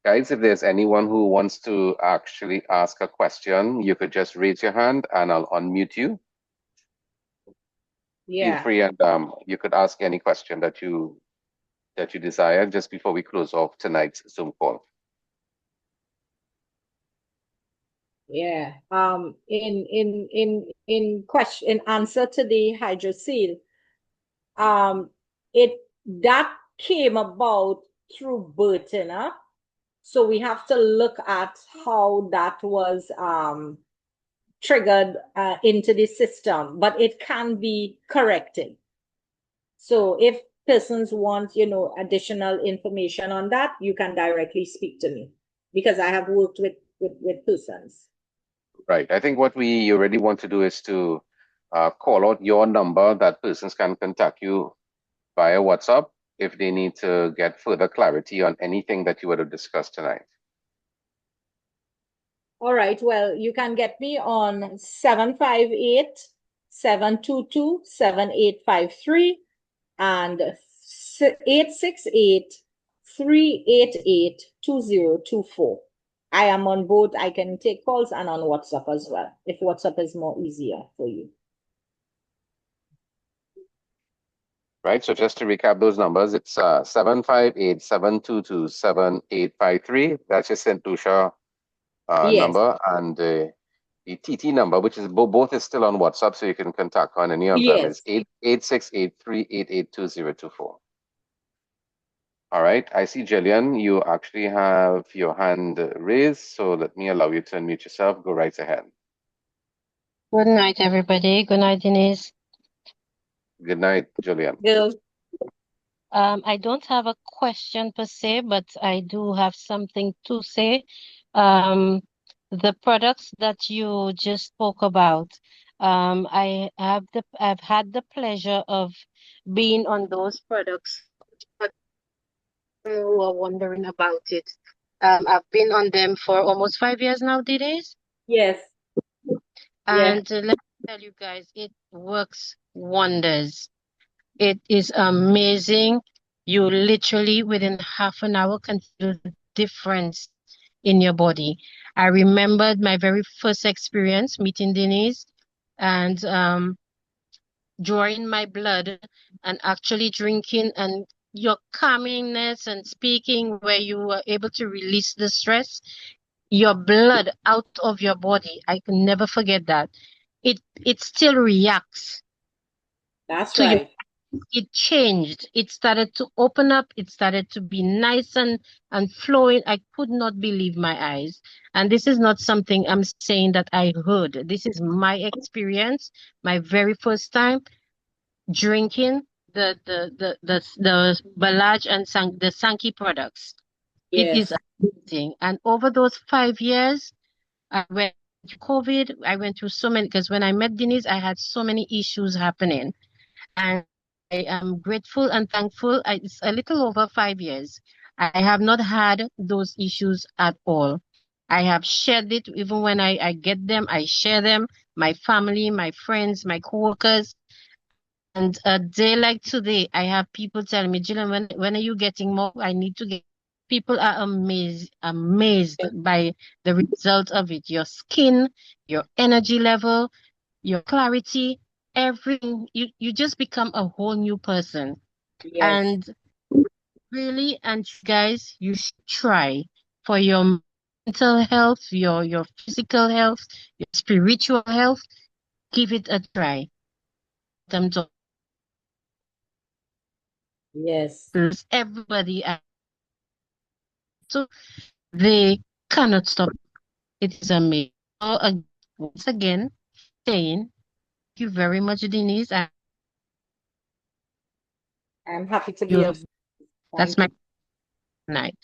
guys, if there's anyone who wants to actually ask a question, you could just raise your hand and I'll unmute you. Feel Yeah. free, and you could ask any question that you desire just before we close off tonight's Zoom call. Yeah. In answer to the hydrocele, it that came about through birthing, huh? So we have to look at how that was triggered into the system, but it can be corrected. So if persons want, additional information on that, you can directly speak to me because I have worked with persons. Right. I think what we already want to do is to call out your number that persons can contact you via WhatsApp if they need to get further clarity on anything that you would have discussed tonight. All right. Well, you can get me on 758-722-7853 and 868-388-2024. I am on both. I can take calls and on WhatsApp as well, if WhatsApp is more easier for you. Right. So just to recap those numbers, it's 758-722-7853. That's your St. Lucia Yes. number, and the TT number, which is both is still on WhatsApp, so you can contact on any of them, is Yes. 868-388-2024. All right. I see, Jillian, you actually have your hand raised, so let me allow you to unmute yourself. Go right ahead. Good night, everybody. Good night, Denise. Good night, Jillian. Girl. I don't have a question per se, but I do have something to say. The products that you just spoke about, I've had the pleasure of being on those products. But who are wondering about it. I've been on them for almost 5 years now, Denise. Yes. Yeah. And let me tell you guys, it works wonders. It is amazing. You literally within half an hour can feel the difference in your body. I remembered my very first experience meeting Denise and drawing my blood and actually drinking, and your calmingness and speaking where you were able to release the stress, your blood out of your body. I can never forget that. It still reacts That's to you. right. It changed. It started to open up. It started to be nice and flowing. I could not believe my eyes. And this is not something I'm saying that I heard. This is my experience, my very first time drinking the Balaj and the Sankey products. It is Yes. amazing. And over those 5 years, I went through COVID. I went through so many, because when I met Denise, I had so many issues happening. And I am grateful and thankful. It's a little over 5 years. I have not had those issues at all. I have shared it. Even when I get them, I share them. My family, my friends, my coworkers. And a day like today, I have people telling me, Jillian, when are you getting more? I need to get. People are amazed by the result of it. Your skin, your energy level, your clarity, everything. You just become a whole new person. Yes. And really, and guys, you should try for your mental health, your physical health, your spiritual health. Give it a try. Them to Yes. everybody, so they cannot stop. It is amazing. So, once again, saying thank you very much, Denise. And I'm happy to be you, of. that's Thank my you. night.